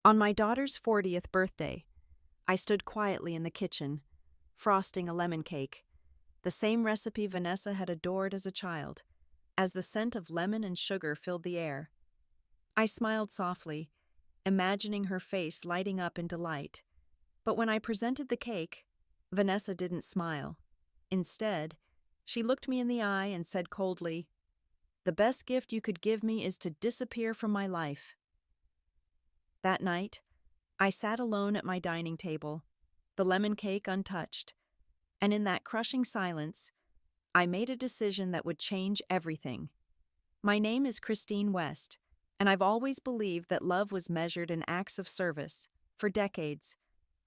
On my daughter's 40th birthday, I stood quietly in the kitchen, frosting a lemon cake, the same recipe Vanessa had adored as a child, as the scent of lemon and sugar filled the air. I smiled softly, imagining her face lighting up in delight. But when I presented the cake, Vanessa didn't smile. Instead, she looked me in the eye and said coldly, "The best gift you could give me is to disappear from my life." That night, I sat alone at my dining table, the lemon cake untouched, and in that crushing silence, I made a decision that would change everything. My name is Christine West, and I've always believed that love was measured in acts of service. For decades,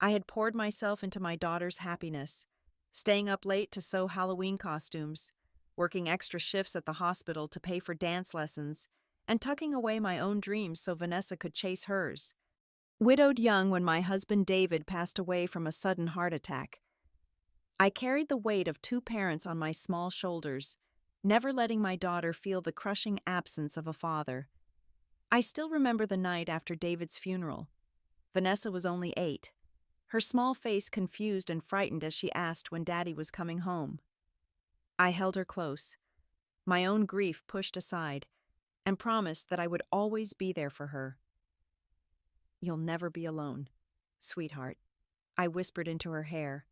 I had poured myself into my daughter's happiness, staying up late to sew Halloween costumes, working extra shifts at the hospital to pay for dance lessons, and tucking away my own dreams so Vanessa could chase hers. Widowed young when my husband David passed away from a sudden heart attack, I carried the weight of two parents on my small shoulders, never letting my daughter feel the crushing absence of a father. I still remember the night after David's funeral. Vanessa was only 8, her small face confused and frightened as she asked when Daddy was coming home. I held her close, my own grief pushed aside, and promised that I would always be there for her. "You'll never be alone, sweetheart," I whispered into her hair.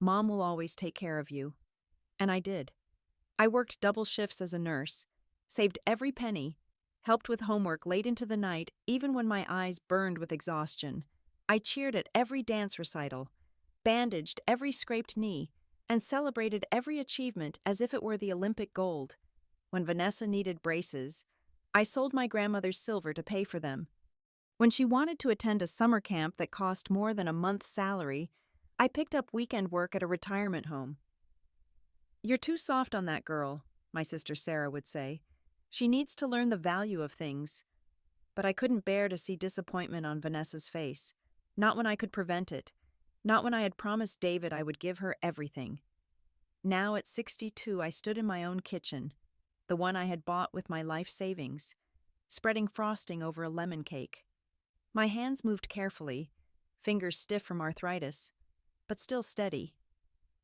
"Mom will always take care of you." And I did. I worked double shifts as a nurse, saved every penny, helped with homework late into the night even when my eyes burned with exhaustion. I cheered at every dance recital, bandaged every scraped knee, and celebrated every achievement as if it were the Olympic gold. When Vanessa needed braces, I sold my grandmother's silver to pay for them. When she wanted to attend a summer camp that cost more than a month's salary, I picked up weekend work at a retirement home. "You're too soft on that girl," my sister Sarah would say. "She needs to learn the value of things." But I couldn't bear to see disappointment on Vanessa's face. Not when I could prevent it. Not when I had promised David I would give her everything. Now at 62, I stood in my own kitchen, the one I had bought with my life savings, spreading frosting over a lemon cake. My hands moved carefully, fingers stiff from arthritis, but still steady.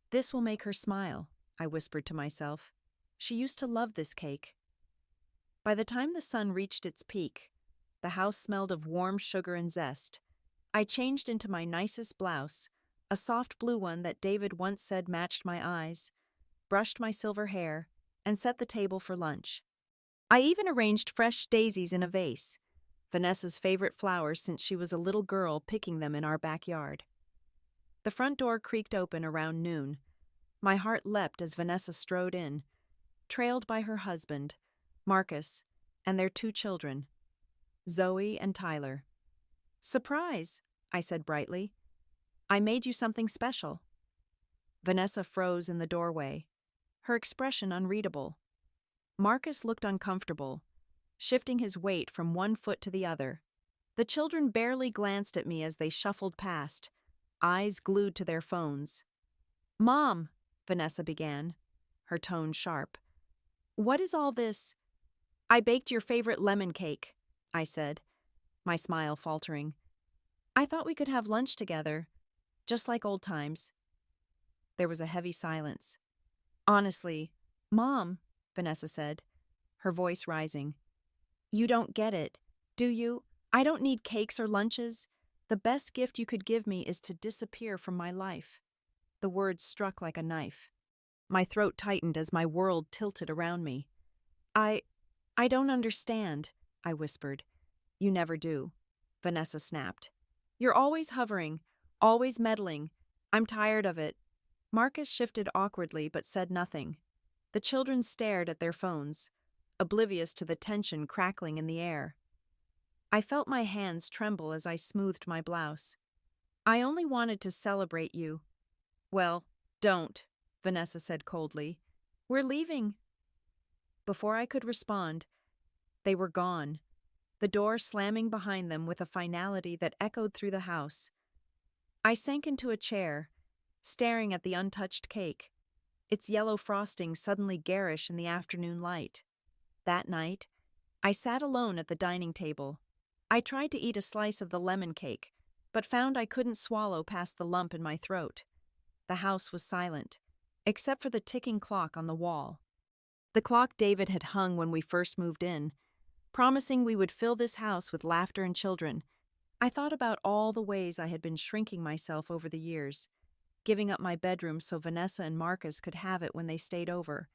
"This will make her smile," I whispered to myself. "She used to love this cake." By the time the sun reached its peak, the house smelled of warm sugar and zest. I changed into my nicest blouse, a soft blue one that David once said matched my eyes, brushed my silver hair, and set the table for lunch. I even arranged fresh daisies in a vase, Vanessa's favorite flowers since she was a little girl picking them in our backyard. The front door creaked open around noon. My heart leapt as Vanessa strode in, trailed by her husband, Marcus, and their 2 children, Zoe and Tyler. "Surprise," I said brightly. "I made you something special." Vanessa froze in the doorway, her expression unreadable. Marcus looked uncomfortable, shifting his weight from one foot to the other. The children barely glanced at me as they shuffled past, eyes glued to their phones. "Mom," Vanessa began, her tone sharp. "What is all this?" "I baked your favorite lemon cake," I said, my smile faltering. "I thought we could have lunch together, just like old times." There was a heavy silence. "Honestly, Mom," Vanessa said, her voice rising, "you don't get it, do you? I don't need cakes or lunches. The best gift you could give me is to disappear from my life." The words struck like a knife. My throat tightened as my world tilted around me. I don't understand," I whispered. "You never do," Vanessa snapped. "You're always hovering, always meddling. I'm tired of it." Marcus shifted awkwardly but said nothing. The children stared at their phones, oblivious to the tension crackling in the air. I felt my hands tremble as I smoothed my blouse. "I only wanted to celebrate you." "Well, don't," Vanessa said coldly. "We're leaving." Before I could respond, they were gone, the door slamming behind them with a finality that echoed through the house. I sank into a chair, staring at the untouched cake, its yellow frosting suddenly garish in the afternoon light. That night, I sat alone at the dining table, I tried to eat a slice of the lemon cake, but found I couldn't swallow past the lump in my throat. The house was silent, except for the ticking clock on the wall. The clock David had hung when we first moved in, promising we would fill this house with laughter and children. I thought about all the ways I had been shrinking myself over the years, giving up my bedroom so Vanessa and Marcus could have it when they stayed over,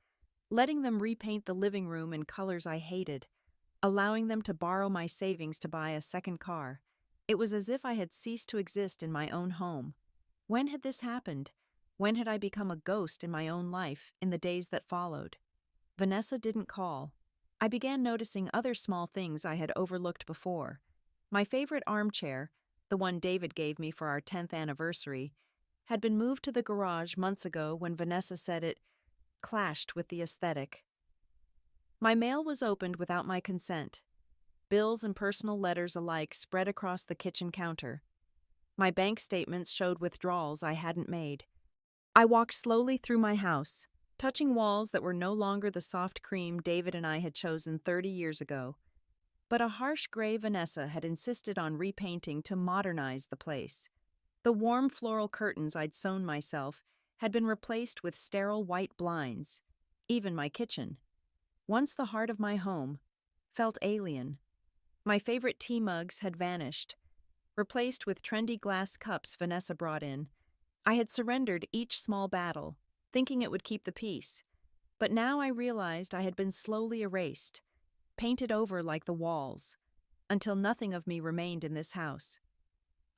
letting them repaint the living room in colors I hated, allowing them to borrow my savings to buy a second car. It was as if I had ceased to exist in my own home. When had this happened? When had I become a ghost in my own life in the days that followed? Vanessa didn't call. I began noticing other small things I had overlooked before. My favorite armchair, the one David gave me for our 10th anniversary, had been moved to the garage months ago when Vanessa said it clashed with the aesthetic. My mail was opened without my consent. Bills and personal letters alike spread across the kitchen counter. My bank statements showed withdrawals I hadn't made. I walked slowly through my house, touching walls that were no longer the soft cream David and I had chosen 30 years ago. But a harsh gray Vanessa had insisted on repainting to modernize the place. The warm floral curtains I'd sewn myself had been replaced with sterile white blinds. Even my kitchen, once the heart of my home, felt alien. My favorite tea mugs had vanished, replaced with trendy glass cups Vanessa brought in. I had surrendered each small battle, thinking it would keep the peace. But now I realized I had been slowly erased, painted over like the walls, until nothing of me remained in this house.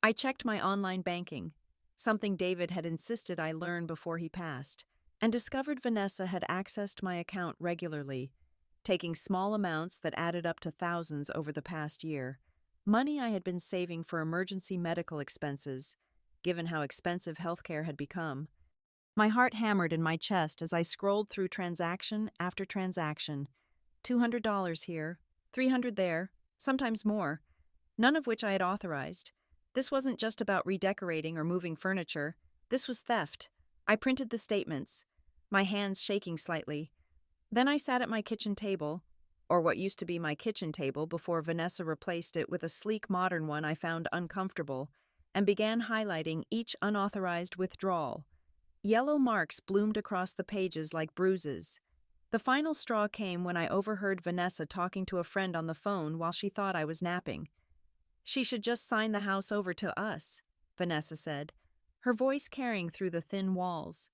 I checked my online banking, something David had insisted I learn before he passed, and discovered Vanessa had accessed my account regularly, taking small amounts that added up to thousands over the past year. Money I had been saving for emergency medical expenses, given how expensive healthcare had become. My heart hammered in my chest as I scrolled through transaction after transaction. $200 here, $300 there, sometimes more, none of which I had authorized. This wasn't just about redecorating or moving furniture. This was theft. I printed the statements, my hands shaking slightly. Then I sat at my kitchen table, or what used to be my kitchen table before Vanessa replaced it with a sleek modern one I found uncomfortable, and began highlighting each unauthorized withdrawal. Yellow marks bloomed across the pages like bruises. The final straw came when I overheard Vanessa talking to a friend on the phone while she thought I was napping. "She should just sign the house over to us," Vanessa said, her voice carrying through the thin walls.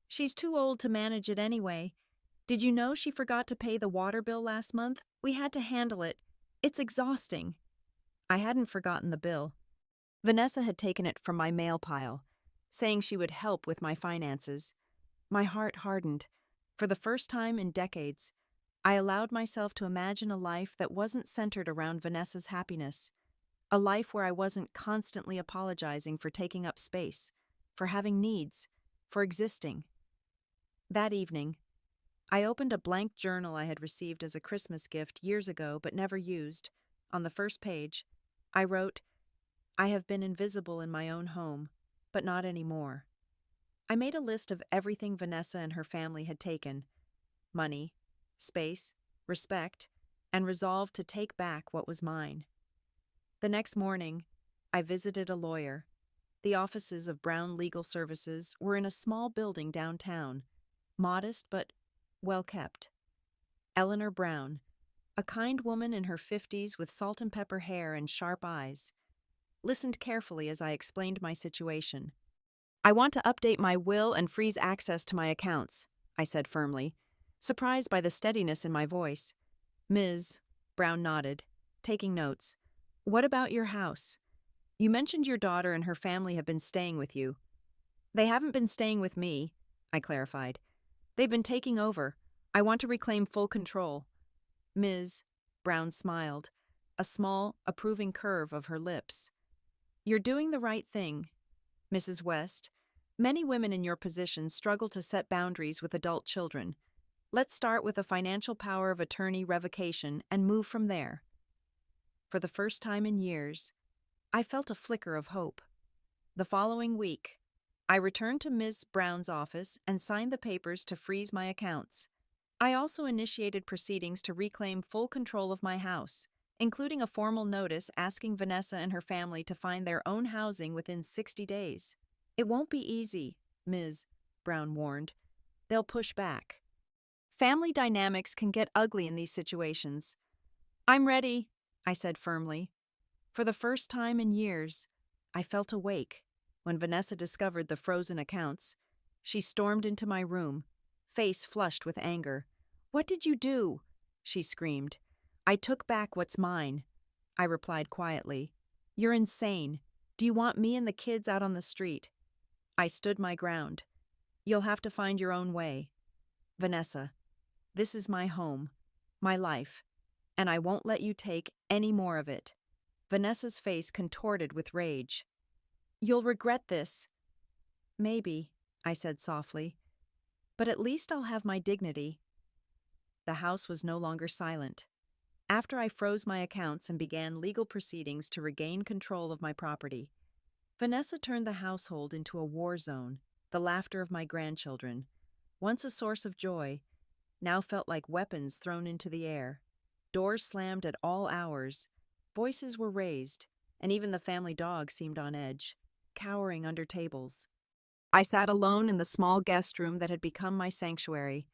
"She's too old to manage it anyway. Did you know she forgot to pay the water bill last month? We had to handle it. It's exhausting." I hadn't forgotten the bill. Vanessa had taken it from my mail pile, saying she would help with my finances. My heart hardened. For the first time in decades, I allowed myself to imagine a life that wasn't centered around Vanessa's happiness. A life where I wasn't constantly apologizing for taking up space, for having needs, for existing. That evening, I opened a blank journal I had received as a Christmas gift years ago but never used. On the first page, I wrote, "I have been invisible in my own home, but not anymore." I made a list of everything Vanessa and her family had taken: money, space, respect, and resolved to take back what was mine. The next morning, I visited a lawyer. The offices of Brown Legal Services were in a small building downtown, modest but well-kept. Eleanor Brown, a kind woman in her 50s with salt and pepper hair and sharp eyes, listened carefully as I explained my situation. "I want to update my will and freeze access to my accounts," I said firmly, surprised by the steadiness in my voice. "Ms." Brown nodded, taking notes. "What about your house? You mentioned your daughter and her family have been staying with you." "They haven't been staying with me," I clarified. "They've been taking over. I want to reclaim full control." "Ms." Brown smiled, a small, approving curve of her lips. "You're doing the right thing, Mrs. West. Many women in your position struggle to set boundaries with adult children. Let's start with a financial power of attorney revocation and move from there." For the first time in years, I felt a flicker of hope. The following week, I returned to Ms. Brown's office and signed the papers to freeze my accounts. I also initiated proceedings to reclaim full control of my house, including a formal notice asking Vanessa and her family to find their own housing within 60 days. "It won't be easy," Ms. Brown warned. "They'll push back." Family dynamics can get ugly in these situations. "I'm ready," I said firmly. For the first time in years, I felt awake. When Vanessa discovered the frozen accounts, she stormed into my room, face flushed with anger. "What did you do?" she screamed. "I took back what's mine," I replied quietly. "You're insane. Do you want me and the kids out on the street?" I stood my ground. "You'll have to find your own way. Vanessa, this is my home, my life, and I won't let you take any more of it." Vanessa's face contorted with rage. "You'll regret this." "Maybe," I said softly, "but at least I'll have my dignity." The house was no longer silent. After I froze my accounts and began legal proceedings to regain control of my property, Vanessa turned the household into a war zone. The laughter of my grandchildren, once a source of joy, now felt like weapons thrown into the air. Doors slammed at all hours, voices were raised, and even the family dog seemed on edge, cowering under tables. I sat alone in the small guest room that had become my sanctuary.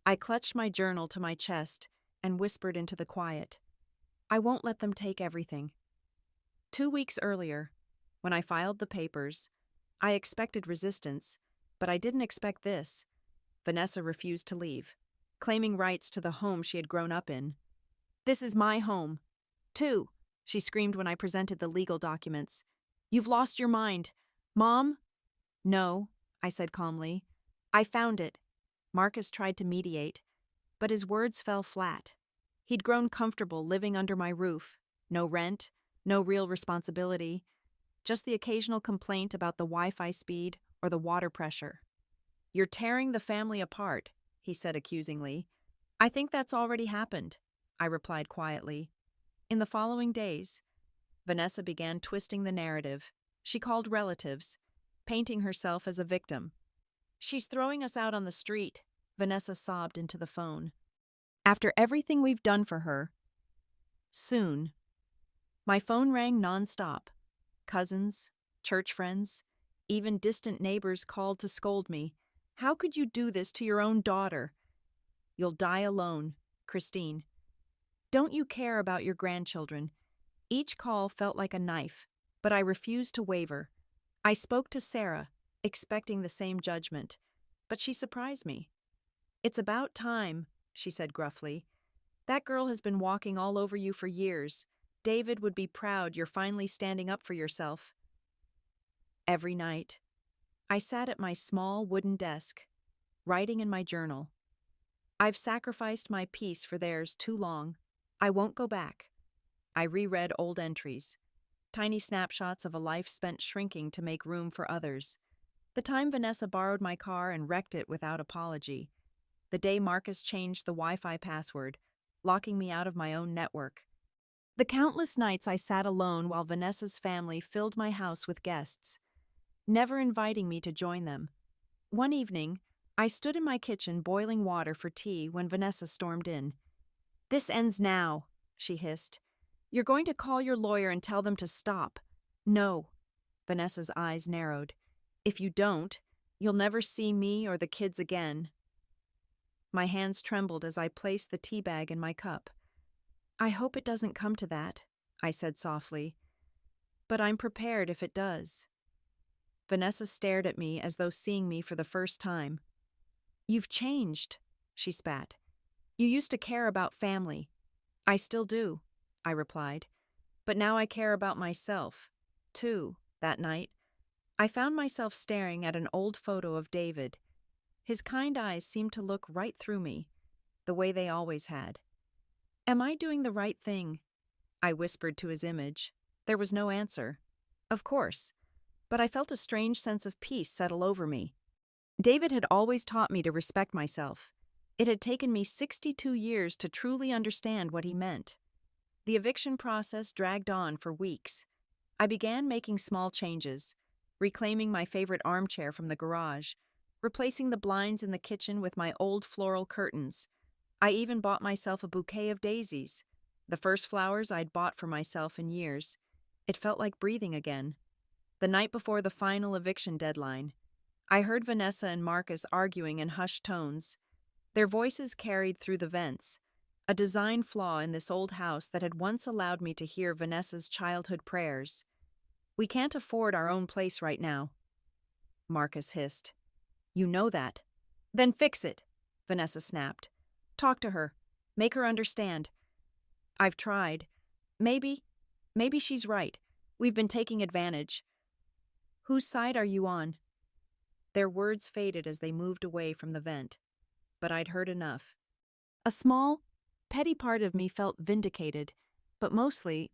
I clutched my journal to my chest and whispered into the quiet. "I won't let them take everything." 2 weeks earlier, when I filed the papers, I expected resistance, but I didn't expect this. Vanessa refused to leave, claiming rights to the home she had grown up in. "This is my home, too," she screamed when I presented the legal documents. "You've lost your mind. Mom?" "No," I said calmly. "I found it." Marcus tried to mediate, but his words fell flat. He'd grown comfortable living under my roof. No rent, no real responsibility, just the occasional complaint about the Wi-Fi speed or the water pressure. "You're tearing the family apart," he said accusingly. "I think that's already happened," I replied quietly. In the following days, Vanessa began twisting the narrative. She called relatives, painting herself as a victim. "She's throwing us out on the street," Vanessa sobbed into the phone. "After everything we've done for her." Soon, my phone rang nonstop. Cousins, church friends, even distant neighbors called to scold me. "How could you do this to your own daughter?" "You'll die alone, Christine. Don't you care about your grandchildren?" Each call felt like a knife, but I refused to waver. I spoke to Sarah, expecting the same judgment, but she surprised me. "It's about time," she said gruffly. "That girl has been walking all over you for years. David would be proud you're finally standing up for yourself." Every night, I sat at my small wooden desk, writing in my journal. "I've sacrificed my peace for theirs too long. I won't go back." I reread old entries, tiny snapshots of a life spent shrinking to make room for others. The time Vanessa borrowed my car and wrecked it without apology. The day Marcus changed the Wi-Fi password, locking me out of my own network. The countless nights I sat alone while Vanessa's family filled my house with guests, never inviting me to join them. One evening, I stood in my kitchen boiling water for tea when Vanessa stormed in. "This ends now," she hissed. "You're going to call your lawyer and tell them to stop." "No." Vanessa's eyes narrowed. "If you don't, you'll never see me or the kids again." My hands trembled as I placed the tea bag in my cup. "I hope it doesn't come to that," I said softly. "But I'm prepared if it does." Vanessa stared at me as though seeing me for the first time. "You've changed," she spat. "You used to care about family." "I still do," I replied. "But now I care about myself, too." That night, I found myself staring at an old photo of David. His kind eyes seemed to look right through me, the way they always had. "Am I doing the right thing?" I whispered to his image. There was no answer. Of course, but I felt a strange sense of peace settle over me. David had always taught me to respect myself. It had taken me 62 years to truly understand what he meant. The eviction process dragged on for weeks. I began making small changes, reclaiming my favorite armchair from the garage, replacing the blinds in the kitchen with my old floral curtains. I even bought myself a bouquet of daisies. The first flowers I'd bought for myself in years. It felt like breathing again. The night before the final eviction deadline, I heard Vanessa and Marcus arguing in hushed tones. Their voices carried through the vents, a design flaw in this old house that had once allowed me to hear Vanessa's childhood prayers. "We can't afford our own place right now," Marcus hissed. "You know that." "Then fix it," Vanessa snapped. "Talk to her. Make her understand." "I've tried. Maybe she's right. We've been taking advantage." "Whose side are you on?" Their words faded as they moved away from the vent, but I'd heard enough. A small, petty part of me felt vindicated, but mostly,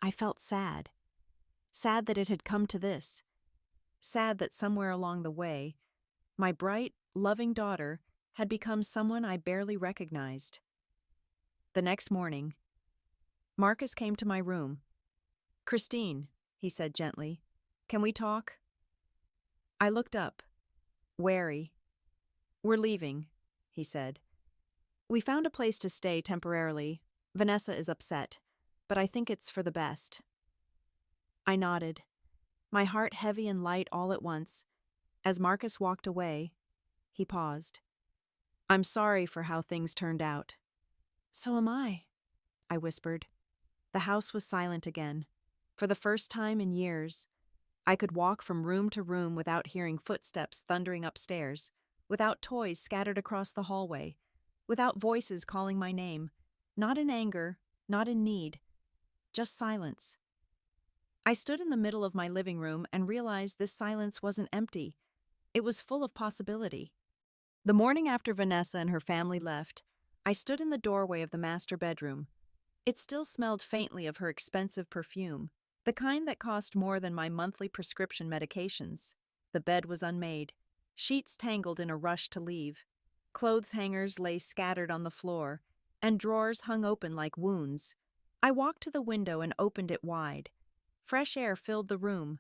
I felt sad. Sad that it had come to this. Sad that somewhere along the way, my bright, loving daughter had become someone I barely recognized. The next morning, Marcus came to my room. "Christine," he said gently, "can we talk?" I looked up, wary. "We're leaving," he said. "We found a place to stay temporarily. Vanessa is upset, but I think it's for the best." I nodded, my heart heavy and light all at once. As Marcus walked away, he paused. "I'm sorry for how things turned out." "So am I," I whispered. The house was silent again. For the first time in years, I could walk from room to room without hearing footsteps thundering upstairs, without toys scattered across the hallway, without voices calling my name, not in anger, not in need, just silence. I stood in the middle of my living room and realized this silence wasn't empty. It was full of possibility. The morning after Vanessa and her family left, I stood in the doorway of the master bedroom. It still smelled faintly of her expensive perfume, the kind that cost more than my monthly prescription medications. The bed was unmade, sheets tangled in a rush to leave. Clothes hangers lay scattered on the floor, and drawers hung open like wounds. I walked to the window and opened it wide. Fresh air filled the room,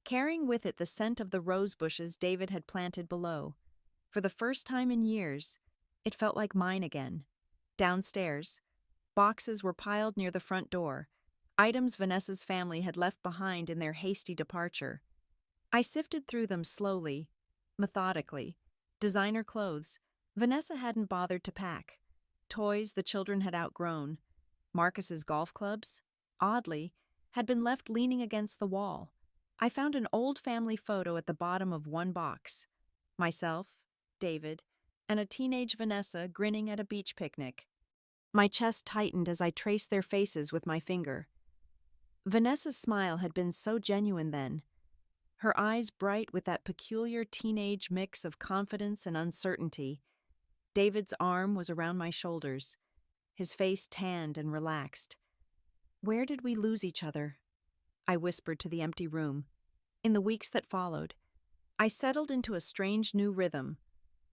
carrying with it the scent of the rose bushes David had planted below. For the first time in years, it felt like mine again. Downstairs, boxes were piled near the front door, items Vanessa's family had left behind in their hasty departure. I sifted through them slowly, methodically. Designer clothes Vanessa hadn't bothered to pack. Toys the children had outgrown. Marcus's golf clubs, oddly, had been left leaning against the wall. I found an old family photo at the bottom of one box. Myself, David, and a teenage Vanessa grinning at a beach picnic. My chest tightened as I traced their faces with my finger. Vanessa's smile had been so genuine then, her eyes bright with that peculiar teenage mix of confidence and uncertainty. David's arm was around my shoulders, his face tanned and relaxed. "Where did we lose each other?" I whispered to the empty room. In the weeks that followed, I settled into a strange new rhythm.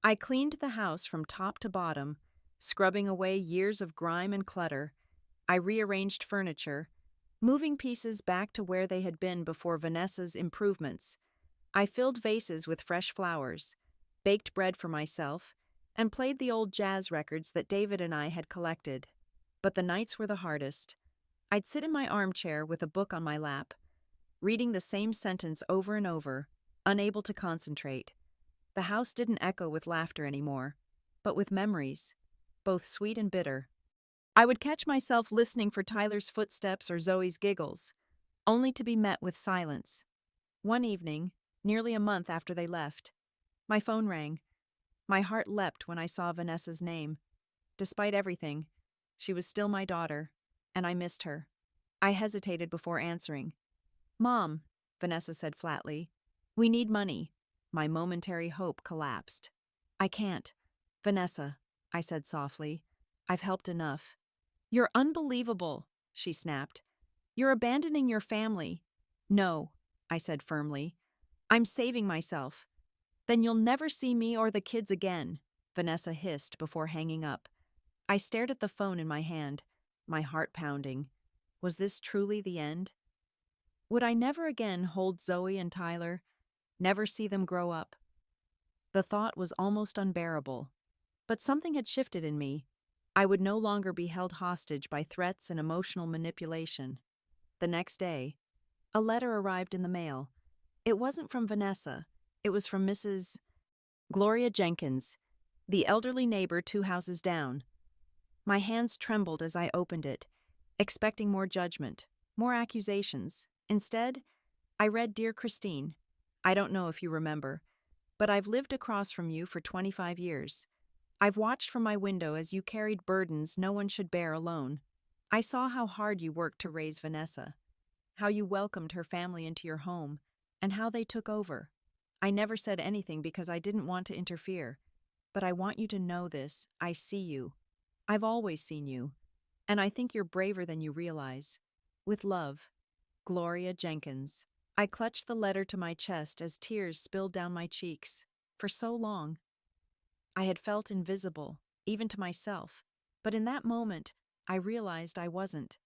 I cleaned the house from top to bottom, scrubbing away years of grime and clutter. I rearranged furniture, moving pieces back to where they had been before Vanessa's improvements. I filled vases with fresh flowers, baked bread for myself, and played the old jazz records that David and I had collected. But the nights were the hardest. I'd sit in my armchair with a book on my lap, reading the same sentence over and over, unable to concentrate. The house didn't echo with laughter anymore, but with memories, both sweet and bitter. I would catch myself listening for Tyler's footsteps or Zoe's giggles, only to be met with silence. One evening, nearly a month after they left, my phone rang. My heart leapt when I saw Vanessa's name. Despite everything, she was still my daughter, and I missed her. I hesitated before answering. "Mom," Vanessa said flatly, "we need money." My momentary hope collapsed. "I can't." "Vanessa," I said softly, "I've helped enough." "You're unbelievable," she snapped. "You're abandoning your family." "No," I said firmly. "I'm saving myself." "Then you'll never see me or the kids again," Vanessa hissed before hanging up. I stared at the phone in my hand, my heart pounding. Was this truly the end? Would I never again hold Zoe and Tyler, never see them grow up? The thought was almost unbearable, but something had shifted in me. I would no longer be held hostage by threats and emotional manipulation. The next day, a letter arrived in the mail. It wasn't from Vanessa. It was from Mrs. Gloria Jenkins, the elderly neighbor 2 houses down. My hands trembled as I opened it, expecting more judgment, more accusations. Instead, I read, "Dear Christine, I don't know if you remember, but I've lived across from you for 25 years. I've watched from my window as you carried burdens no one should bear alone. I saw how hard you worked to raise Vanessa, how you welcomed her family into your home, and how they took over. I never said anything because I didn't want to interfere, but I want you to know this. I see you. I've always seen you, and I think you're braver than you realize. With love, Gloria Jenkins." I clutched the letter to my chest as tears spilled down my cheeks. For so long, I had felt invisible, even to myself, but in that moment, I realized I wasn't.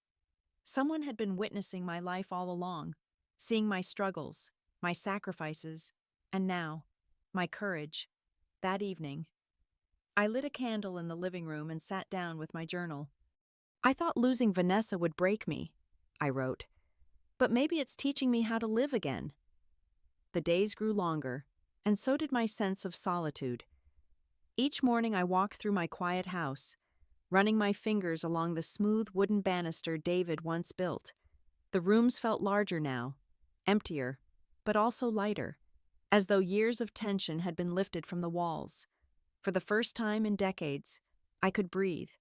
Someone had been witnessing my life all along, seeing my struggles, my sacrifices, and now, my courage. That evening, I lit a candle in the living room and sat down with my journal. "I thought losing Vanessa would break me," I wrote, "but maybe it's teaching me how to live again." The days grew longer, and so did my sense of solitude. Each morning I walked through my quiet house, running my fingers along the smooth wooden banister David once built. The rooms felt larger now, emptier, but also lighter, as though years of tension had been lifted from the walls. For the first time in decades, I could breathe.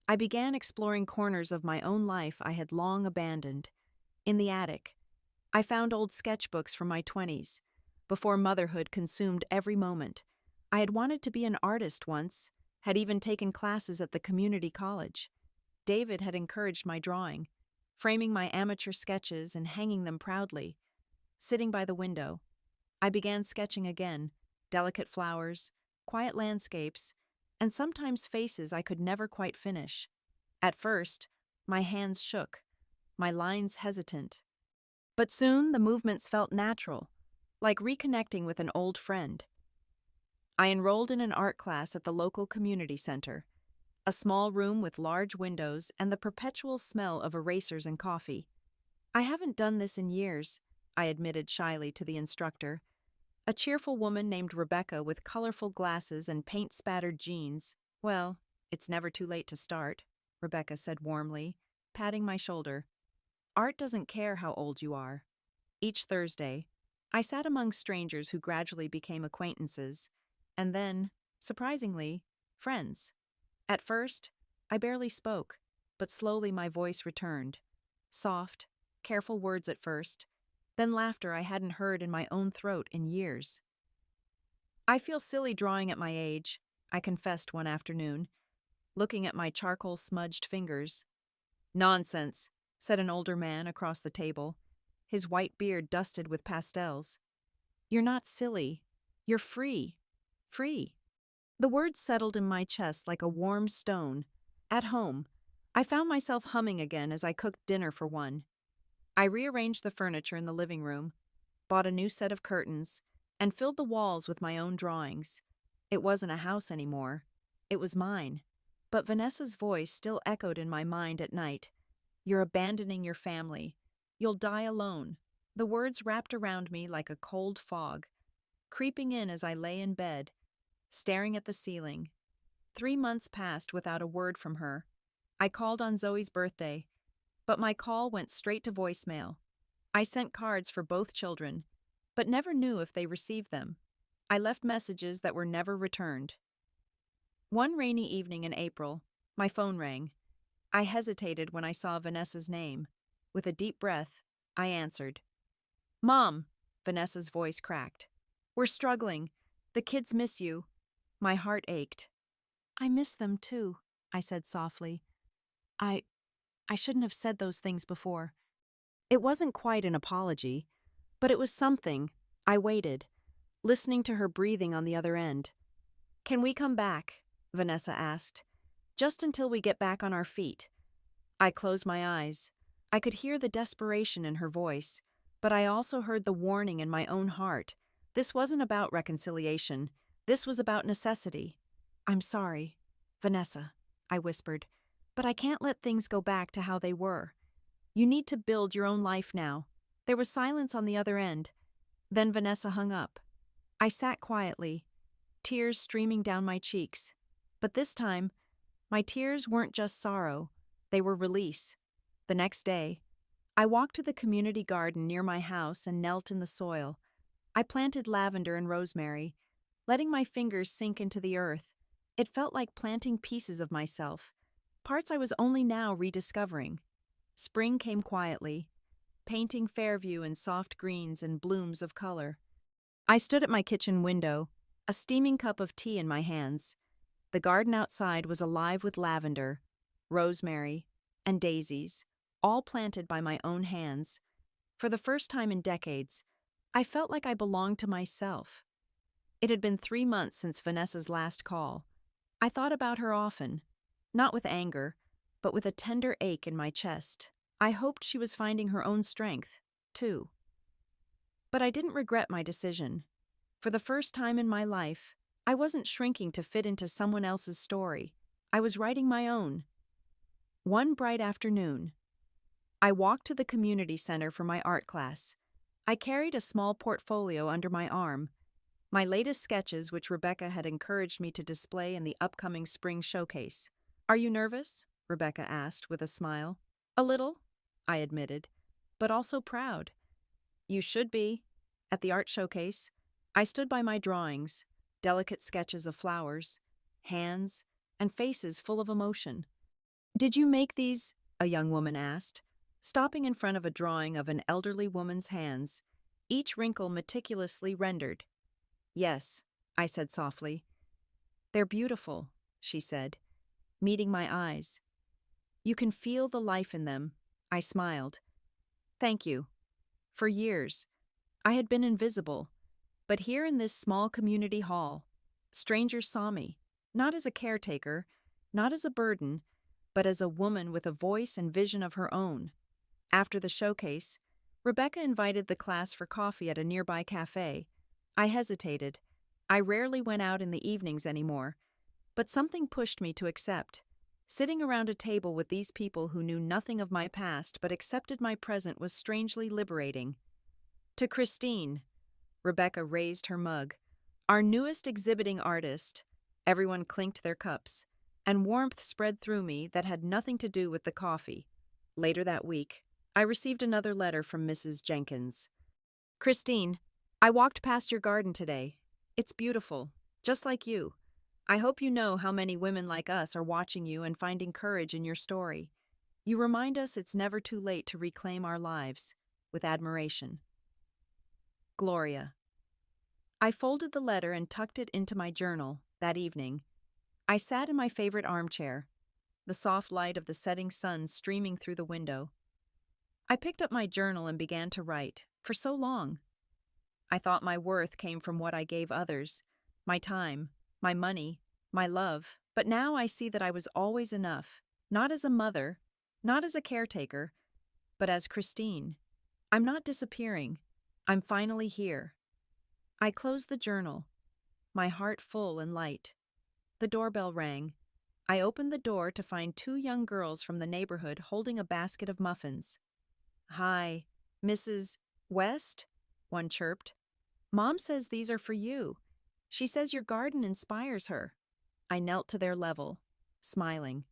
I began exploring corners of my own life I had long abandoned. In the attic, I found old sketchbooks from my 20s, before motherhood consumed every moment. I had wanted to be an artist once, had even taken classes at the community college. David had encouraged my drawing, framing my amateur sketches and hanging them proudly. Sitting by the window, I began sketching again, delicate flowers, quiet landscapes, and sometimes faces I could never quite finish. At first, my hands shook, my lines hesitant. But soon the movements felt natural, like reconnecting with an old friend. I enrolled in an art class at the local community center, a small room with large windows and the perpetual smell of erasers and coffee. "I haven't done this in years," I admitted shyly to the instructor, a cheerful woman named Rebecca with colorful glasses and paint-spattered jeans. "Well, it's never too late to start," Rebecca said warmly, patting my shoulder. "Art doesn't care how old you are." Each Thursday, I sat among strangers who gradually became acquaintances, and then, surprisingly, friends. At first, I barely spoke, but slowly my voice returned. Soft, careful words at first, then laughter I hadn't heard in my own throat in years. "I feel silly drawing at my age," I confessed one afternoon, looking at my charcoal-smudged fingers. "Nonsense," said an older man across the table, his white beard dusted with pastels. "You're not silly. You're free. Free." The words settled in my chest like a warm stone. At home, I found myself humming again as I cooked dinner for one. I rearranged the furniture in the living room, bought a new set of curtains, and filled the walls with my own drawings. It wasn't a house anymore. It was mine. But Vanessa's voice still echoed in my mind at night. "You're abandoning your family. You'll die alone." The words wrapped around me like a cold fog, creeping in as I lay in bed, staring at the ceiling. 3 months passed without a word from her. I called on Zoe's birthday, but my call went straight to voicemail. I sent cards for both children, but never knew if they received them. I left messages that were never returned. One rainy evening in April, my phone rang. I hesitated when I saw Vanessa's name. With a deep breath, I answered. "Mom," Vanessa's voice cracked. "We're struggling. The kids miss you." My heart ached. "I miss them too," I said softly. I shouldn't have said those things before." It wasn't quite an apology, but it was something. I waited, listening to her breathing on the other end. "Can we come back?" Vanessa asked. "Just until we get back on our feet." I closed my eyes. I could hear the desperation in her voice, but I also heard the warning in my own heart. This wasn't about reconciliation. This was about necessity. "I'm sorry, Vanessa," I whispered, but I can't let things go back to how they were. You need to build your own life now. There was silence on the other end. Then Vanessa hung up. I sat quietly, tears streaming down my cheeks. But this time, my tears weren't just sorrow, they were release. The next day, I walked to the community garden near my house and knelt in the soil. I planted lavender and rosemary, letting my fingers sink into the earth. It felt like planting pieces of myself, parts I was only now rediscovering. Spring came quietly, painting Fairview in soft greens and blooms of color. I stood at my kitchen window, a steaming cup of tea in my hands. The garden outside was alive with lavender, rosemary, and daisies, all planted by my own hands. For the first time in decades, I felt like I belonged to myself. It had been 3 months since Vanessa's last call. I thought about her often, not with anger, but with a tender ache in my chest. I hoped she was finding her own strength, too. But I didn't regret my decision. For the first time in my life, I wasn't shrinking to fit into someone else's story. I was writing my own. One bright afternoon, I walked to the community center for my art class. I carried a small portfolio under my arm, my latest sketches which Rebecca had encouraged me to display in the upcoming spring showcase. "Are you nervous?" Rebecca asked with a smile. "A little," I admitted, "but also proud." "You should be." At the art showcase, I stood by my drawings, delicate sketches of flowers, hands, and faces full of emotion. "Did you make these?" a young woman asked, stopping in front of a drawing of an elderly woman's hands, each wrinkle meticulously rendered. "Yes," I said softly. "They're beautiful," she said, meeting my eyes. "You can feel the life in them." I smiled. "Thank you." For years, I had been invisible, but here in this small community hall, strangers saw me, not as a caretaker, not as a burden, but as a woman with a voice and vision of her own. After the showcase, Rebecca invited the class for coffee at a nearby cafe. I hesitated. I rarely went out in the evenings anymore, but something pushed me to accept. Sitting around a table with these people who knew nothing of my past but accepted my present was strangely liberating. "To Christine," Rebecca raised her mug, "our newest exhibiting artist." Everyone clinked their cups, and warmth spread through me that had nothing to do with the coffee. Later that week, I received another letter from Mrs. Jenkins. "Christine, I walked past your garden today. It's beautiful, just like you. I hope you know how many women like us are watching you and finding courage in your story. You remind us it's never too late to reclaim our lives. With admiration. Gloria." I folded the letter and tucked it into my journal that evening. I sat in my favorite armchair, the soft light of the setting sun streaming through the window. I picked up my journal and began to write. For so long, I thought my worth came from what I gave others, my time, my money, my love, but now I see that I was always enough, not as a mother, not as a caretaker, but as Christine. I'm not disappearing. I'm finally here. I closed the journal, my heart full and light. The doorbell rang. I opened the door to find 2 young girls from the neighborhood holding a basket of muffins. "Hi, Mrs. West?" one chirped. "Mom says these are for you. She says your garden inspires her." I knelt to their level, smiling.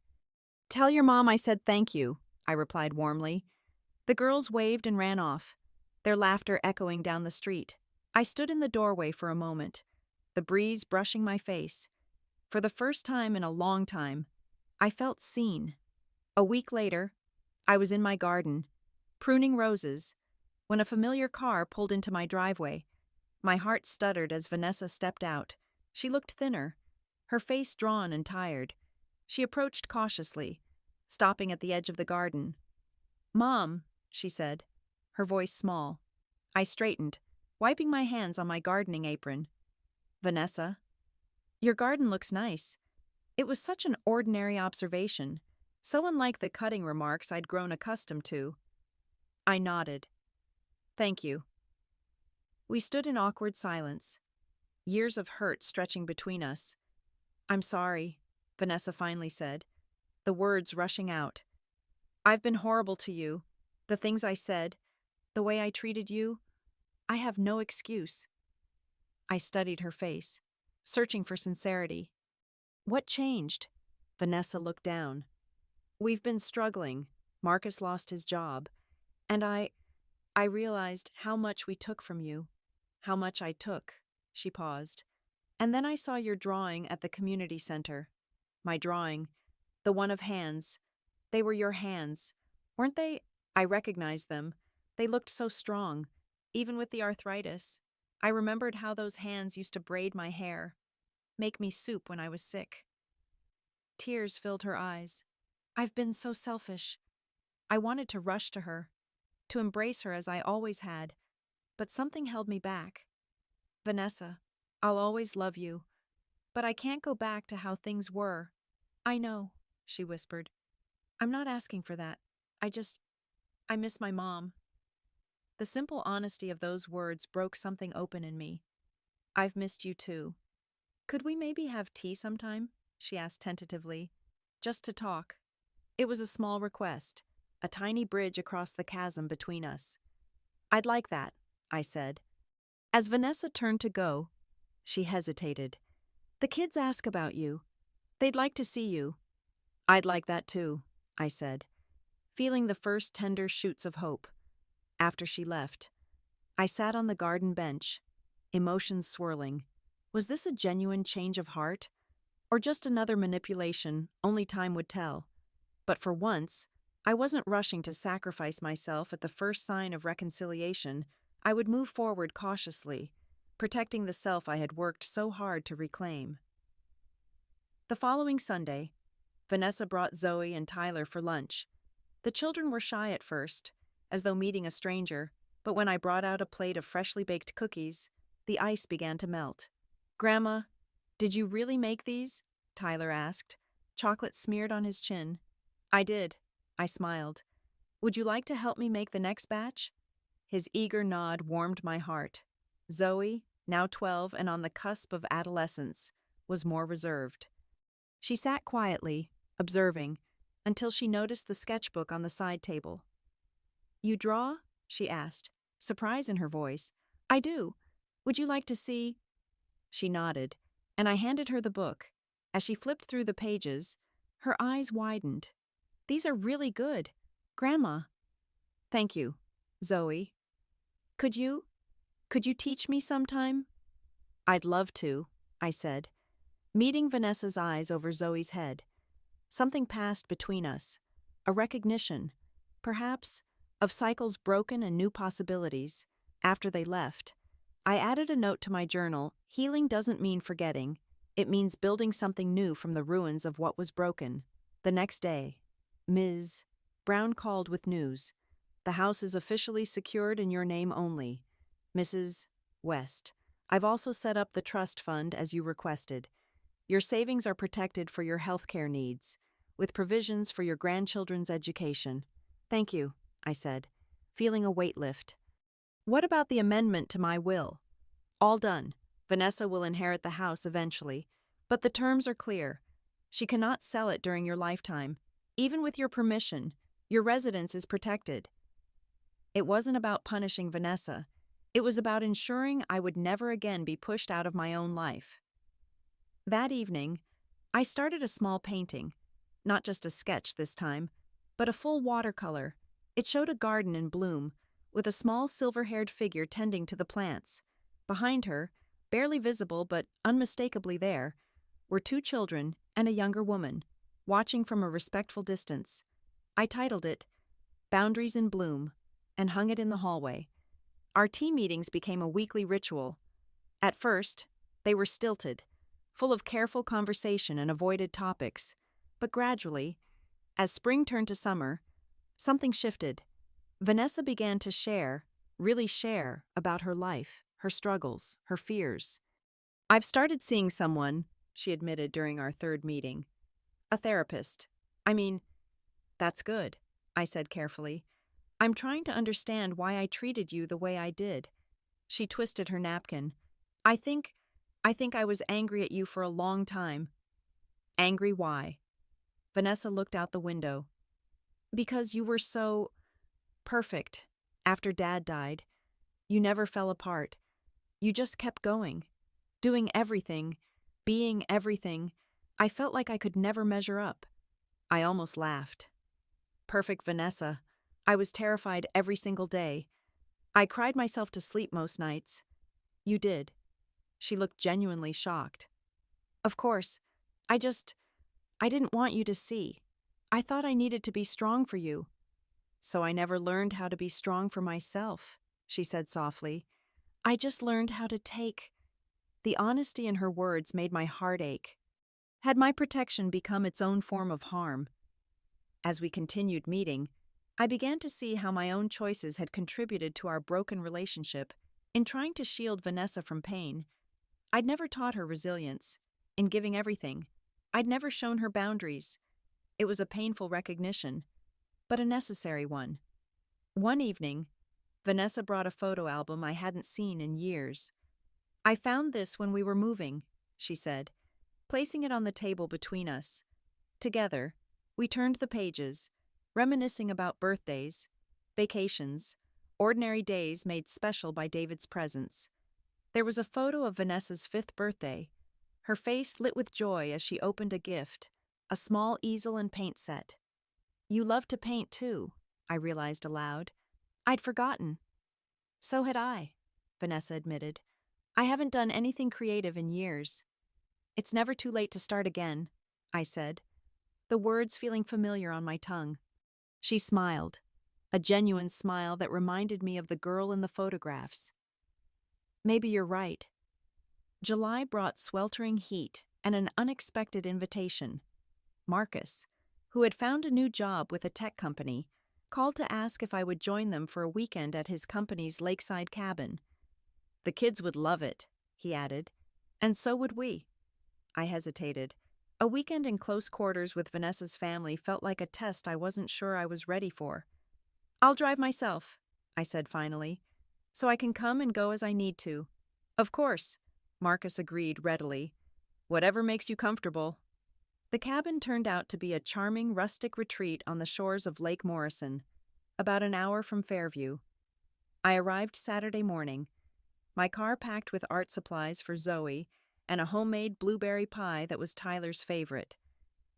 "Tell your mom I said thank you," I replied warmly. The girls waved and ran off, their laughter echoing down the street. I stood in the doorway for a moment, the breeze brushing my face. For the first time in a long time, I felt seen. A week later, I was in my garden, pruning roses, when a familiar car pulled into my driveway. My heart stuttered as Vanessa stepped out. She looked thinner, her face drawn and tired. She approached cautiously, stopping at the edge of the garden. "Mom," she said, her voice small. I straightened, wiping my hands on my gardening apron. "Vanessa, your garden looks nice." It was such an ordinary observation, so unlike the cutting remarks I'd grown accustomed to. I nodded. "Thank you." We stood in awkward silence, years of hurt stretching between us. "I'm sorry," Vanessa finally said. the words rushing out. I've been horrible to you. The things I said, the way I treated you, I have no excuse. I studied her face, searching for sincerity. What changed? Vanessa looked down. We've been struggling. Marcus lost his job. And I realized how much we took from you. How much I took. She paused. And then I saw your drawing at the community center. My drawing. The one of hands. They were your hands. Weren't they? I recognized them. They looked so strong, even with the arthritis. I remembered how those hands used to braid my hair, make me soup when I was sick. Tears filled her eyes. I've been so selfish. I wanted to rush to her, to embrace her as I always had, but something held me back. Vanessa, I'll always love you, but I can't go back to how things were. I know, she whispered. I'm not asking for that. I miss my mom. The simple honesty of those words broke something open in me. I've missed you too. Could we maybe have tea sometime? She asked tentatively. Just to talk. It was a small request, a tiny bridge across the chasm between us. I'd like that, I said. As Vanessa turned to go, she hesitated. The kids ask about you. They'd like to see you. I'd like that too, I said, feeling the first tender shoots of hope. After she left, I sat on the garden bench, emotions swirling. Was this a genuine change of heart? Or just another manipulation only time would tell? But for once, I wasn't rushing to sacrifice myself at the first sign of reconciliation. I would move forward cautiously, protecting the self I had worked so hard to reclaim. The following Sunday, Vanessa brought Zoe and Tyler for lunch. The children were shy at first, as though meeting a stranger, but when I brought out a plate of freshly baked cookies, the ice began to melt. Grandma, did you really make these? Tyler asked, chocolate smeared on his chin. I did, I smiled. Would you like to help me make the next batch? His eager nod warmed my heart. Zoe, now 12 and on the cusp of adolescence, was more reserved. She sat quietly, observing, until she noticed the sketchbook on the side table. You draw? She asked, surprise in her voice. I do. Would you like to see? She nodded, and I handed her the book. As she flipped through the pages, her eyes widened. These are really good. Grandma. Thank you, Zoe. Could you teach me sometime? I'd love to, I said, meeting Vanessa's eyes over Zoe's head. Something passed between us, a recognition, perhaps, of cycles broken and new possibilities. After they left, I added a note to my journal. Healing doesn't mean forgetting. It means building something new from the ruins of what was broken. The next day, Ms. Brown called with news. The house is officially secured in your name only. Mrs. West, I've also set up the trust fund as you requested. Your savings are protected for your healthcare needs, with provisions for your grandchildren's education. Thank you, I said, feeling a weight lift. What about the amendment to my will? All done. Vanessa will inherit the house eventually, but the terms are clear. She cannot sell it during your lifetime. Even with your permission, your residence is protected. It wasn't about punishing Vanessa. It was about ensuring I would never again be pushed out of my own life. That evening, I started a small painting. Not just a sketch this time, but a full watercolor. It showed a garden in bloom, with a small silver-haired figure tending to the plants. Behind her, barely visible but unmistakably there, were 2 children and a younger woman, watching from a respectful distance. I titled it, Boundaries in Bloom, and hung it in the hallway. Our tea meetings became a weekly ritual. At first, they were stilted, full of careful conversation and avoided topics. But gradually, as spring turned to summer, something shifted. Vanessa began to really share about her life, her struggles, her fears. I've started seeing someone, she admitted during our 3rd meeting. A therapist. That's good, I said carefully. I'm trying to understand why I treated you the way I did. She twisted her napkin. I think I was angry at you for a long time. Angry why? Vanessa looked out the window. Because you were so perfect. After Dad died, you never fell apart. You just kept going, doing everything, being everything. I felt like I could never measure up. I almost laughed. Perfect Vanessa. I was terrified every single day. I cried myself to sleep most nights. You did. She looked genuinely shocked. Of course. I didn't want you to see. I thought I needed to be strong for you. So I never learned how to be strong for myself, she said softly. I just learned how to take. The honesty in her words made my heart ache. Had my protection become its own form of harm? As we continued meeting, I began to see how my own choices had contributed to our broken relationship. In trying to shield Vanessa from pain, I'd never taught her resilience. In giving everything, I'd never shown her boundaries. It was a painful recognition, but a necessary one. One evening, Vanessa brought a photo album I hadn't seen in years. I found this when we were moving, she said, placing it on the table between us. Together, we turned the pages, reminiscing about birthdays, vacations, ordinary days made special by David's presence. There was a photo of Vanessa's 5th birthday, her face lit with joy as she opened a gift, a small easel and paint set. You love to paint too, I realized aloud. I'd forgotten. So had I, Vanessa admitted. I haven't done anything creative in years. It's never too late to start again, I said, the words feeling familiar on my tongue. She smiled, a genuine smile that reminded me of the girl in the photographs. Maybe you're right. July brought sweltering heat and an unexpected invitation. Marcus, who had found a new job with a tech company, called to ask if I would join them for a weekend at his company's lakeside cabin. The kids would love it, he added, and so would we. I hesitated. A weekend in close quarters with Vanessa's family felt like a test I wasn't sure I was ready for. I'll drive myself, I said finally, so I can come and go as I need to. Of course, Marcus agreed readily. Whatever makes you comfortable. The cabin turned out to be a charming rustic retreat on the shores of Lake Morrison, about an hour from Fairview. I arrived Saturday morning, my car packed with art supplies for Zoe and a homemade blueberry pie that was Tyler's favorite.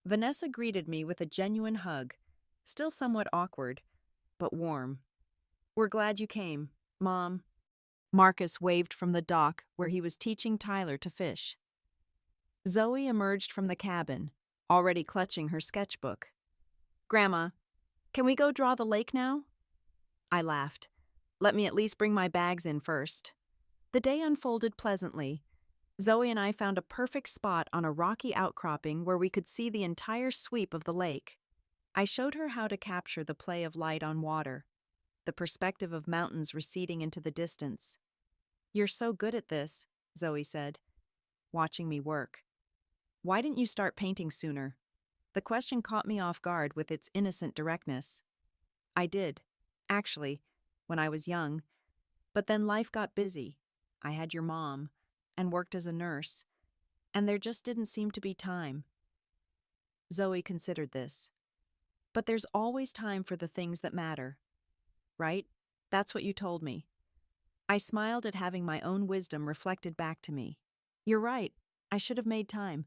Vanessa greeted me with a genuine hug, still somewhat awkward, but warm. We're glad you came, Mom. Marcus waved from the dock where he was teaching Tyler to fish. Zoe emerged from the cabin, already clutching her sketchbook. Grandma, can we go draw the lake now? I laughed. Let me at least bring my bags in first. The day unfolded pleasantly. Zoe and I found a perfect spot on a rocky outcropping where we could see the entire sweep of the lake. I showed her how to capture the play of light on water, the perspective of mountains receding into the distance. You're so good at this, Zoe said, watching me work. Why didn't you start painting sooner? The question caught me off guard with its innocent directness. I did, actually, when I was young. But then life got busy. I had your mom, and worked as a nurse, and there just didn't seem to be time. Zoe considered this. But there's always time for the things that matter, right? That's what you told me. I smiled at having my own wisdom reflected back to me. You're right, I should have made time.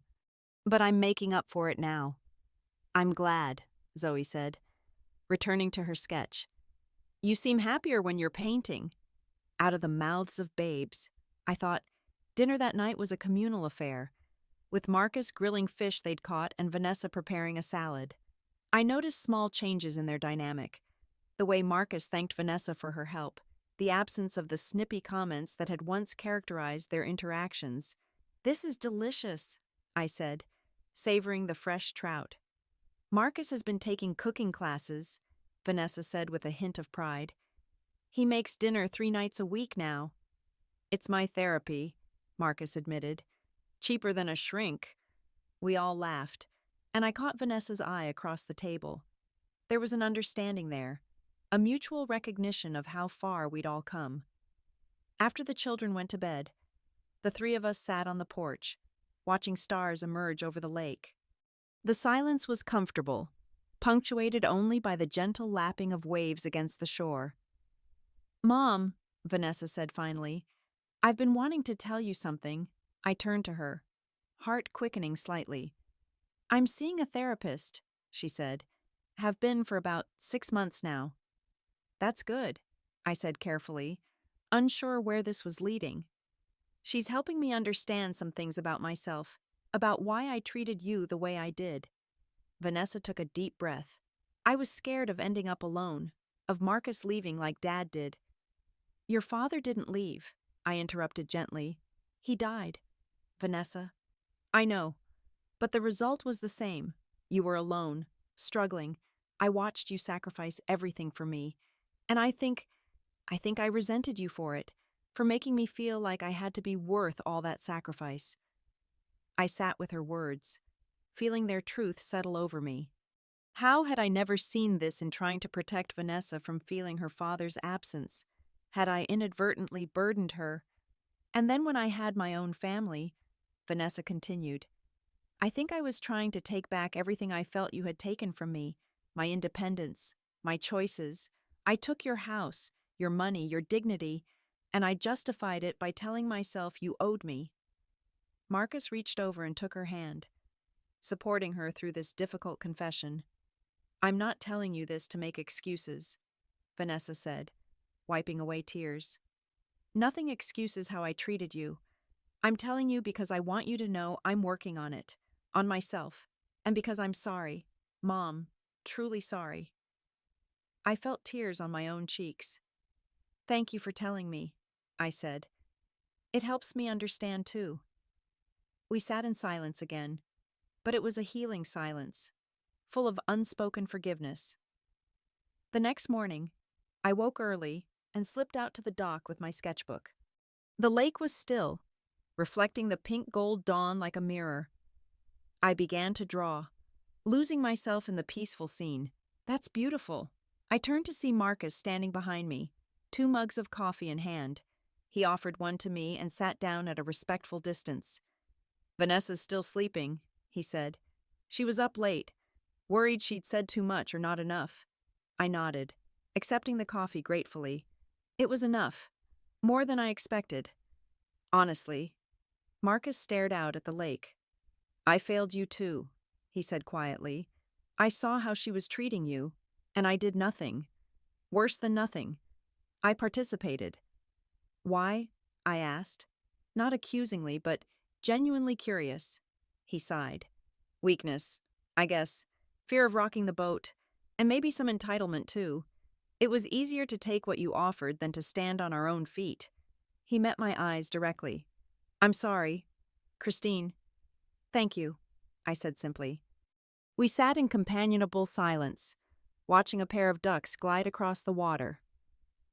But I'm making up for it now. I'm glad, Zoe said, returning to her sketch. You seem happier when you're painting. Out of the mouths of babes, I thought. Dinner that night was a communal affair, with Marcus grilling fish they'd caught and Vanessa preparing a salad. I noticed small changes in their dynamic. The way Marcus thanked Vanessa for her help, the absence of the snippy comments that had once characterized their interactions. This is delicious, I said, savoring the fresh trout. Marcus has been taking cooking classes, Vanessa said with a hint of pride. He makes dinner 3 nights a week now. It's my therapy, Marcus admitted. Cheaper than a shrink. We all laughed, and I caught Vanessa's eye across the table. There was an understanding there, a mutual recognition of how far we'd all come. After the children went to bed, the 3 of us sat on the porch, watching stars emerge over the lake. The silence was comfortable, punctuated only by the gentle lapping of waves against the shore. "Mom," Vanessa said finally, "I've been wanting to tell you something." I turned to her, heart quickening slightly. "I'm seeing a therapist," she said. "Have been for about 6 months now." "That's good," I said carefully, unsure where this was leading. "She's helping me understand some things about myself, about why I treated you the way I did." Vanessa took a deep breath. I was scared of ending up alone, of Marcus leaving like Dad did. "Your father didn't leave," I interrupted gently. "He died." "Vanessa." "I know, but the result was the same. You were alone, struggling. I watched you sacrifice everything for me, and I think I resented you for it, for making me feel like I had to be worth all that sacrifice." I sat with her words, feeling their truth settle over me. How had I never seen this in trying to protect Vanessa from feeling her father's absence? Had I inadvertently burdened her? And then when I had my own family, Vanessa continued, "I think I was trying to take back everything I felt you had taken from me, my independence, my choices. I took your house, your money, your dignity, and I justified it by telling myself you owed me." Marcus reached over and took her hand, supporting her through this difficult confession. "I'm not telling you this to make excuses," Vanessa said, wiping away tears. "Nothing excuses how I treated you. I'm telling you because I want you to know I'm working on it, on myself, and because I'm sorry, Mom, truly sorry." I felt tears on my own cheeks. "Thank you for telling me," I said. "It helps me understand too." We sat in silence again, but it was a healing silence, full of unspoken forgiveness. The next morning, I woke early and slipped out to the dock with my sketchbook. The lake was still, reflecting the pink-gold dawn like a mirror. I began to draw, losing myself in the peaceful scene. "That's beautiful." I turned to see Marcus standing behind me, 2 mugs of coffee in hand. He offered one to me and sat down at a respectful distance. "Vanessa's still sleeping," he said. "She was up late, worried she'd said too much or not enough." I nodded, accepting the coffee gratefully. It was enough, more than I expected. Honestly, Marcus stared out at the lake. "I failed you too," he said quietly. "I saw how she was treating you, and I did nothing. Worse than nothing. I participated." "Why?" I asked, not accusingly, but genuinely curious. He sighed. "Weakness, I guess. Fear of rocking the boat, and maybe some entitlement too. It was easier to take what you offered than to stand on our own feet." He met my eyes directly. "I'm sorry, Christine." "Thank you," I said simply. We sat in companionable silence, watching a pair of ducks glide across the water.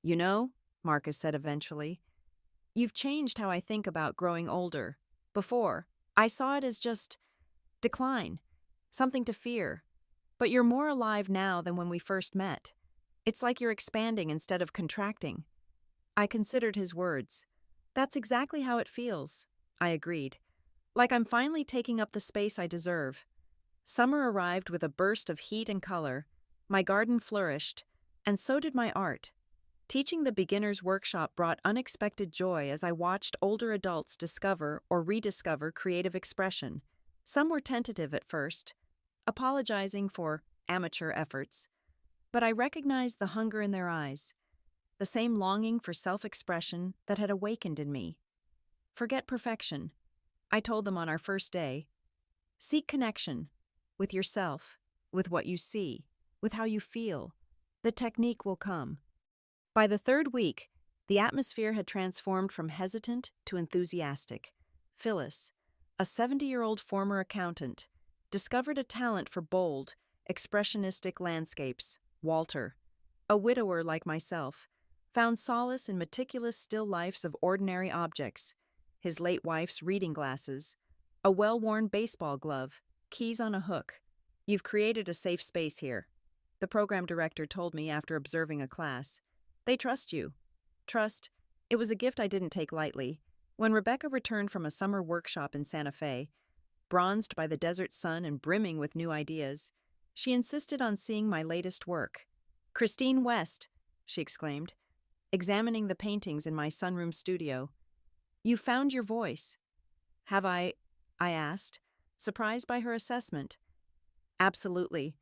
"You know," Marcus said eventually, "you've changed how I think about growing older. Before, I saw it as just decline, something to fear. But you're more alive now than when we first met. It's like you're expanding instead of contracting." I considered his words. "That's exactly how it feels," I agreed. "Like I'm finally taking up the space I deserve." Summer arrived with a burst of heat and color. My garden flourished, and so did my art. Teaching the beginner's workshop brought unexpected joy as I watched older adults discover or rediscover creative expression. Some were tentative at first, apologizing for amateur efforts, but I recognized the hunger in their eyes, the same longing for self-expression that had awakened in me. "Forget perfection," I told them on our first day. "Seek connection with yourself, with what you see, with how you feel. The technique will come." By the third week, the atmosphere had transformed from hesitant to enthusiastic. Phyllis, a 70-year-old former accountant, discovered a talent for bold, expressionistic landscapes. Walter, a widower like myself, found solace in meticulous still lifes of ordinary objects: his late wife's reading glasses, a well-worn baseball glove, keys on a hook. "You've created a safe space here," the program director told me after observing a class. "They trust you." Trust, it was a gift I didn't take lightly. When Rebecca returned from a summer workshop in Santa Fe, bronzed by the desert sun and brimming with new ideas. She insisted on seeing my latest work. "Christine West," she exclaimed, examining the paintings in my sunroom studio. "You found your voice." "Have I?" I asked, surprised by her assessment. "Absolutely.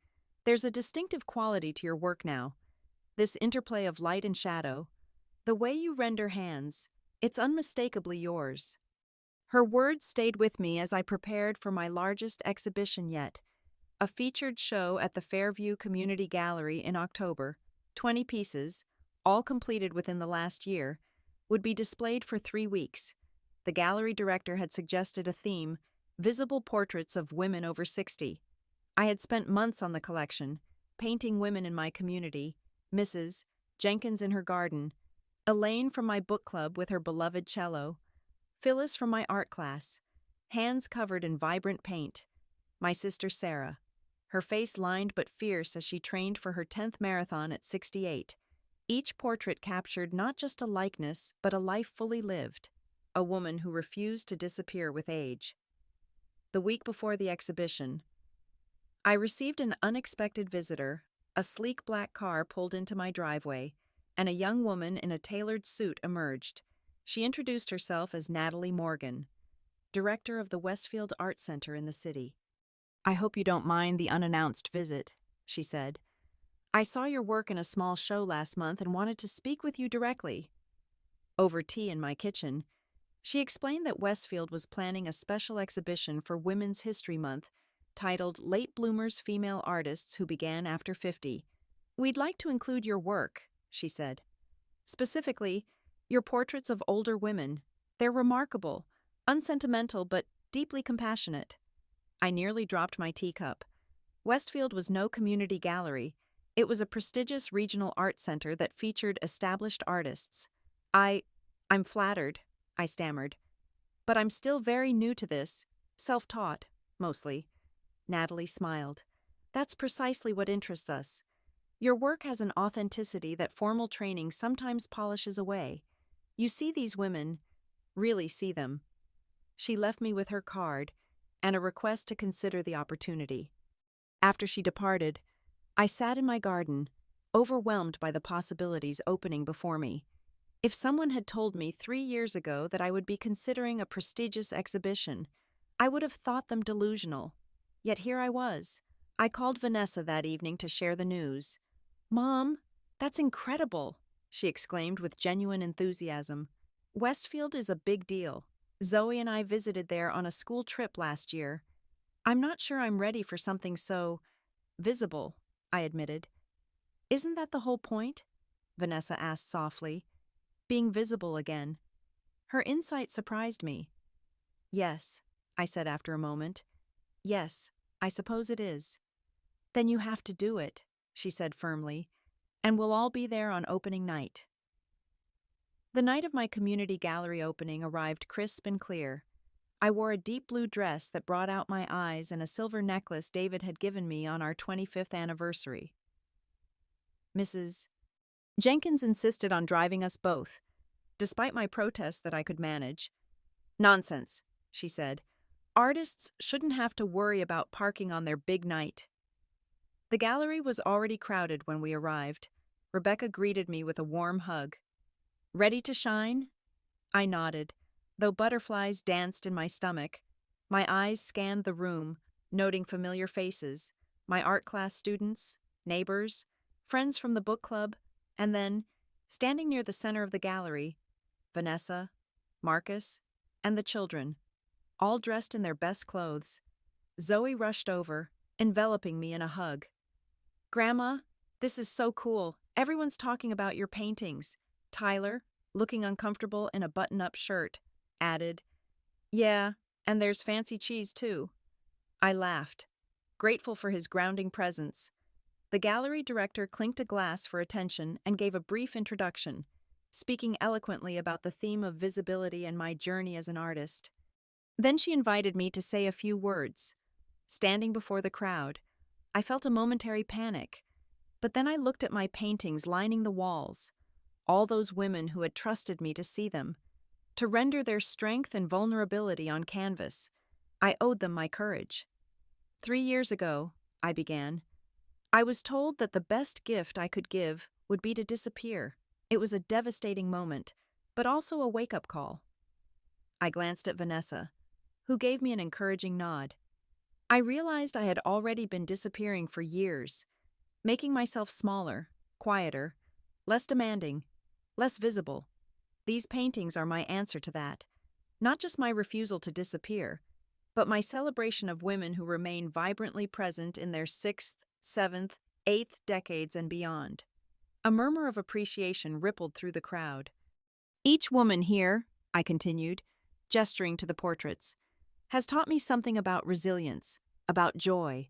There's a distinctive quality to your work now. This interplay of light and shadow. The way you render hands, it's unmistakably yours." Her words stayed with me as I prepared for my largest exhibition yet, a featured show at the Fairview Community Gallery in October. 20 pieces, all completed within the last year, would be displayed for 3 weeks. The gallery director had suggested a theme: visible portraits of women over 60. I had spent months on the collection, painting women in my community: Mrs. Jenkins in her garden, Elaine from my book club with her beloved cello, Phyllis from my art class, hands covered in vibrant paint, my sister Sarah, her face lined but fierce as she trained for her 10th marathon at 68. Each portrait captured not just a likeness, but a life fully lived, a woman who refused to disappear with age. The week before the exhibition, I received an unexpected visitor. A sleek black car pulled into my driveway, and a young woman in a tailored suit emerged. She introduced herself as Natalie Morgan, director of the Westfield Art Center in the city. "I hope you don't mind the unannounced visit," she said. "I saw your work in a small show last month and wanted to speak with you directly." Over tea in my kitchen, she explained that Westfield was planning a special exhibition for Women's History Month titled "Late Bloomers Female Artists Who Began After 50. "We'd like to include your work," she said. "Specifically, your portraits of older women. They're remarkable, unsentimental, but deeply compassionate." I nearly dropped my teacup. Westfield was no community gallery. It was a prestigious regional art center that featured established artists. I'm flattered," I stammered. "But I'm still very new to this, self-taught, mostly." Natalie smiled. "That's precisely what interests us. Your work has an authenticity that formal training sometimes polishes away. You see these women, really see them." She left me with her card and a request to consider the opportunity. After she departed, I sat in my garden, overwhelmed by the possibilities opening before me. If someone had told me 3 years ago that I would be considering a prestigious exhibition, I would have thought them delusional. Yet here I was. I called Vanessa that evening to share the news. "Mom, that's incredible," she exclaimed with genuine enthusiasm. "Westfield is a big deal. Zoe and I visited there on a school trip last year. I'm not sure I'm ready for something so visible," I admitted. "Isn't that the whole point?" Vanessa asked softly. "Being visible again." Her insight surprised me. "Yes," I said after a moment. "Yes, I suppose it is." "Then you have to do it," she said firmly, "and we'll all be there on opening night." The night of my community gallery opening arrived crisp and clear. I wore a deep blue dress that brought out my eyes and a silver necklace David had given me on our 25th anniversary. Mrs. Jenkins insisted on driving us both, despite my protest that I could manage. "Nonsense," she said. "Artists shouldn't have to worry about parking on their big night." The gallery was already crowded when we arrived. Rebecca greeted me with a warm hug. "Ready to shine?" I nodded, though butterflies danced in my stomach. My eyes scanned the room, noting familiar faces, my art class students, neighbors, friends from the book club, and then, standing near the center of the gallery, Vanessa, Marcus, and the children, all dressed in their best clothes. Zoe rushed over, enveloping me in a hug. "Grandma, this is so cool. Everyone's talking about your paintings." Tyler, looking uncomfortable in a button-up shirt, added, "Yeah, and there's fancy cheese too." I laughed, grateful for his grounding presence. The gallery director clinked a glass for attention and gave a brief introduction, speaking eloquently about the theme of visibility and my journey as an artist. Then she invited me to say a few words. Standing before the crowd, I felt a momentary panic, but then I looked at my paintings lining the walls, all those women who had trusted me to see them, to render their strength and vulnerability on canvas. I owed them my courage. 3 years ago, I began, I was told that the best gift I could give would be to disappear. It was a devastating moment, but also a wake-up call. I glanced at Vanessa, who gave me an encouraging nod. I realized I had already been disappearing for years, making myself smaller, quieter, less demanding, less visible. These paintings are my answer to that. Not just my refusal to disappear, but my celebration of women who remain vibrantly present in their sixth, seventh, eighth decades and beyond. A murmur of appreciation rippled through the crowd. Each woman here, I continued, gesturing to the portraits, has taught me something about resilience, about joy,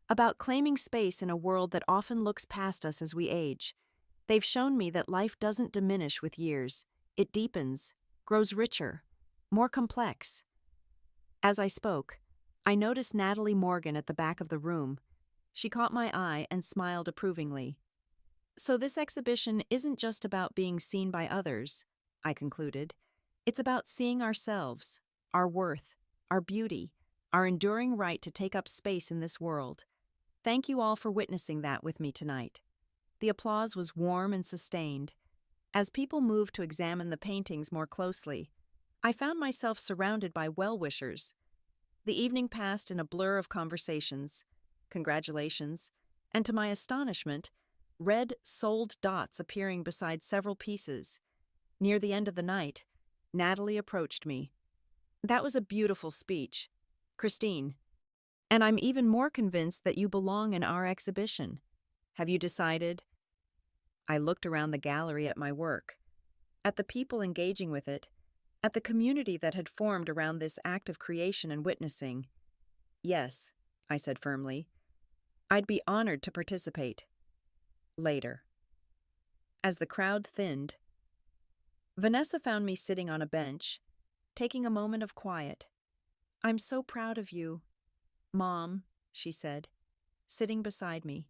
about claiming space in a world that often looks past us as we age. They've shown me that life doesn't diminish with years. It deepens, grows richer, more complex. As I spoke, I noticed Natalie Morgan at the back of the room. She caught my eye and smiled approvingly. So this exhibition isn't just about being seen by others, I concluded. It's about seeing ourselves, our worth, our beauty, our enduring right to take up space in this world. Thank you all for witnessing that with me tonight. The applause was warm and sustained. As people moved to examine the paintings more closely, I found myself surrounded by well-wishers. The evening passed in a blur of conversations, congratulations, and to my astonishment, red, sold dots appearing beside several pieces. Near the end of the night, Natalie approached me. That was a beautiful speech, Christine, and I'm even more convinced that you belong in our exhibition. Have you decided? I looked around the gallery at my work, at the people engaging with it, at the community that had formed around this act of creation and witnessing. Yes, I said firmly. I'd be honored to participate. Later. As the crowd thinned, Vanessa found me sitting on a bench, taking a moment of quiet. I'm so proud of you, Mom, she said, sitting beside me.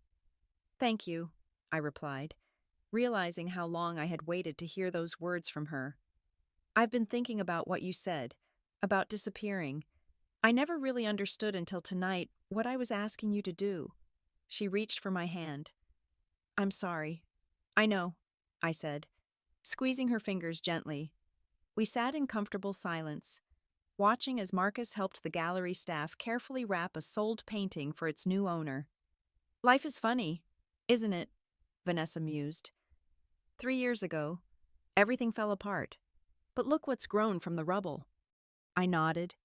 Thank you, I replied, realizing how long I had waited to hear those words from her. I've been thinking about what you said, about disappearing. I never really understood until tonight what I was asking you to do. She reached for my hand. I'm sorry. I know, I said, squeezing her fingers gently. We sat in comfortable silence, watching as Marcus helped the gallery staff carefully wrap a sold painting for its new owner. Life is funny, isn't it? Vanessa mused. 3 years ago, everything fell apart. But look what's grown from the rubble. I nodded,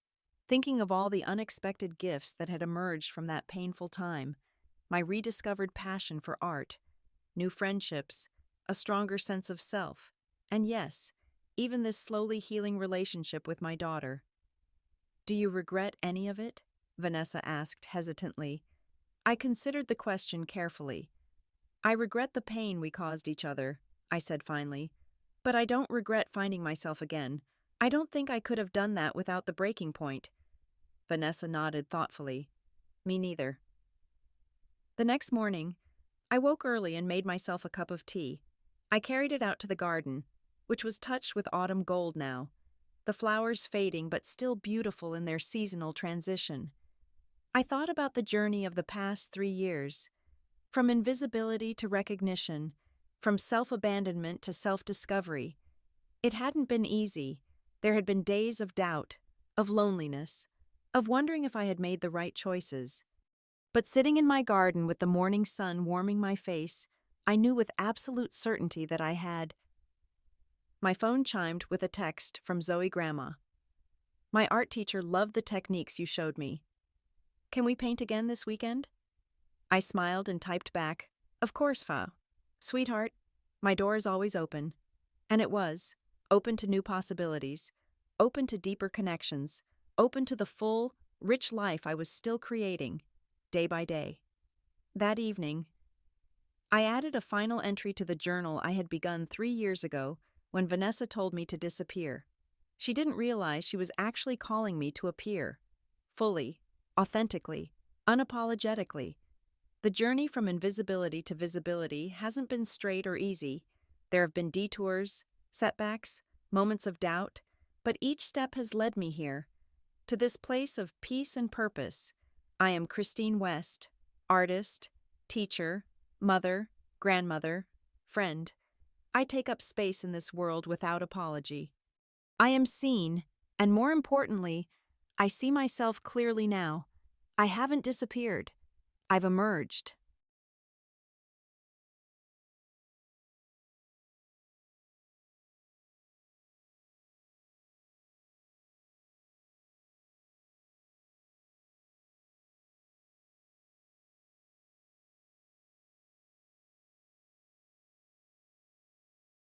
thinking of all the unexpected gifts that had emerged from that painful time, my rediscovered passion for art, new friendships, a stronger sense of self, and yes, even this slowly healing relationship with my daughter. Do you regret any of it? Vanessa asked hesitantly. I considered the question carefully. I regret the pain we caused each other, I said finally, but I don't regret finding myself again. I don't think I could have done that without the breaking point. Vanessa nodded thoughtfully. Me neither. The next morning, I woke early and made myself a cup of tea. I carried it out to the garden, which was touched with autumn gold now, the flowers fading but still beautiful in their seasonal transition. I thought about the journey of the past 3 years, from invisibility to recognition, from self-abandonment to self-discovery. It hadn't been easy. There had been days of doubt, of loneliness, of wondering if I had made the right choices. But sitting in my garden with the morning sun warming my face, I knew with absolute certainty that I had. My phone chimed with a text from Zoe Grandma. My art teacher loved the techniques you showed me. Can we paint again this weekend? I smiled and typed back, Of course, Fa. Sweetheart, my door is always open. And it was, open to new possibilities, open to deeper connections, open to the full, rich life I was still creating, day by day. That evening, I added a final entry to the journal I had begun 3 years ago when Vanessa told me to disappear. She didn't realize she was actually calling me to appear, fully, authentically, unapologetically. The journey from invisibility to visibility hasn't been straight or easy. There have been detours, setbacks, moments of doubt, but each step has led me here. To this place of peace and purpose, I am Christine West, artist, teacher, mother, grandmother, friend. I take up space in this world without apology. I am seen, and more importantly, I see myself clearly now. I haven't disappeared. I've emerged.